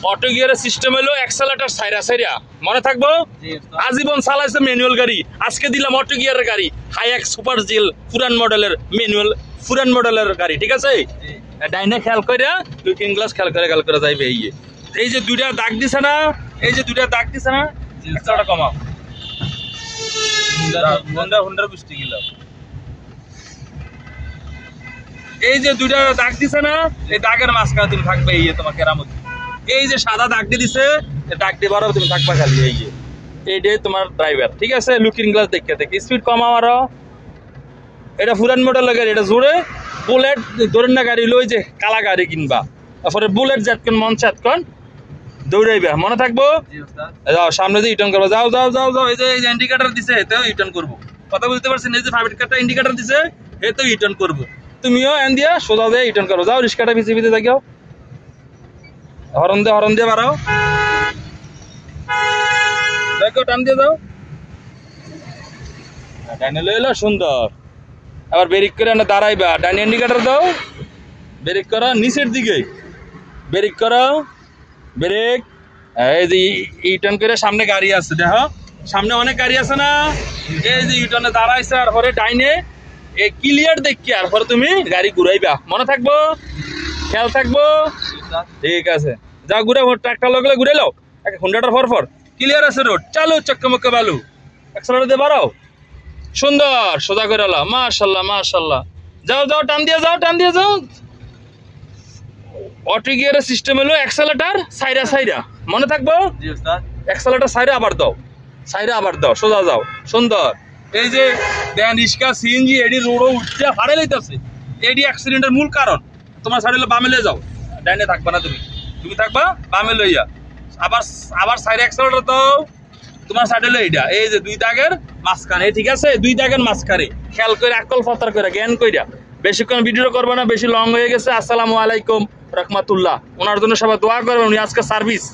auto গিয়ারের system হলো accelerator সাইরা সাইরা মনে থাকবো আজীবন চালাইছে ম্যানুয়াল গাড়ি আজকে দিলাম অটো গিয়ারের গাড়ি হাইএক্স সুপার জিল পুরান মডেলের ম্যানুয়াল পুরান মডেলের গাড়ি ঠিক আছে ডাইনে খেয়াল কইরা লুকিং গ্লাস খেয়াল করে যাইবে এই যে দুইটা দাগ দিছে না এই যে দুইটা দাগ দিছে না একটা কমাও হুন্ডা বৃষ্টি গেল এই যে দুইটা দাগ দিছে না এই দাগের মাঝখানে তুমি থাকবে এই তোমার কেরামত এই যে সাদা দাগ দিয়ে দিছে দাগ দিয়ে বারো তুমি থাকবা খালি এইটাই তোমার ড্রাইভার ঠিক আছে লুকিং গ্লাস দেখে স্পিড কমাও আরো এটা পুরান মডেল গাড়ি এটা জোরে বুলেট ধরেন না গাড়ি লই যে কালা গাড়ি কিনবা তারপরে বুলেট যেতক্ষণ মন চাতক্ষণ দৌড়াইবা মনে থাকবো যাও সামনে যে ইটার্ন করবো যাও যাও যাও যাও এই যে ইন্ডিকেটার দিছে এতেও ইটার্ন করবো কথা বুঝতে পারছেন এই যে প্রাইভেট কারটা ইন্ডিকেটার দিছে এতেও ইটার্ন করবো তুমিও এন দিয়া সোজা দিয়ে ইটার্ন করো যাও রিক্সাটা পিছিয়ে থাকিও হরন দিয়ে বাড়াও দেখো টান দিয়ে যাও ডাইনে লইলো সুন্দর আবার ব্রেক করে না দাঁড়াইবা ডাইনে ইন্ডিকেটার দাও ব্রেক করো নিচের দিকে ব্রেক করো ব্রেক এই যে ইটার্ন করে সামনে গাড়ি আছে দেখো সামনে অনেক গাড়ি আছে না এই যে ইটার্নে দাঁড়াইছে আর পরে ডাইনে এই ক্লিয়ার দেখি আর পরে তুমি গাড়ি ঘুরাইবা মনে থাকবো খেয়াল থাকবো ঠিক আছে যাও ঘুরে ট্রাকটার লগলে ঘুরে লাও হুন্ডাটার ফর ক্লিয়ার আছে রোড চালু চক্কমক্কা বালু অ্যাক্সেলারেটর দিয়ে বাড়াও সুন্দর সোজা করে লাও মাশাআল্লাহ মাশাআল্লাহ যাও যাও টান দিয়ে যাও অটো গিয়ারের সিস্টেম হলো অ্যাক্সেলারেটর সাইরা মনে থাকবো জি স্যার অ্যাক্সেলারেটর সাইরা আবার দাও সোজা যাও সুন্দর এই যে দেন রিক্সা সিএনজি এডি রোডও উঠতে হারে লইতাছে এডি অ্যাক্সিডেন্টের মূল কারণ তোমার সাইডে বামে লয়ে যাও ডাইনে থাকবা না তুমি থাকবা বামে লইয়া আবার সাইড অ্যাক্সেলারেটর দাও তোমার সাইডে লইডা এই যে দুই দাগের মাঝখানে ঠিক আছে দুই দাগের মাঝখানে খেয়াল করে আকল ফতার করে জ্ঞান কইরা বেশিক্ষণ ভিডিও করবে না বেশি লং হয়ে গেছে আসসালামু আলাইকুম রাহমাতুল্লাহ ওনার জন্য সবাই দোয়া করবেন উনি আজকে সার্ভিস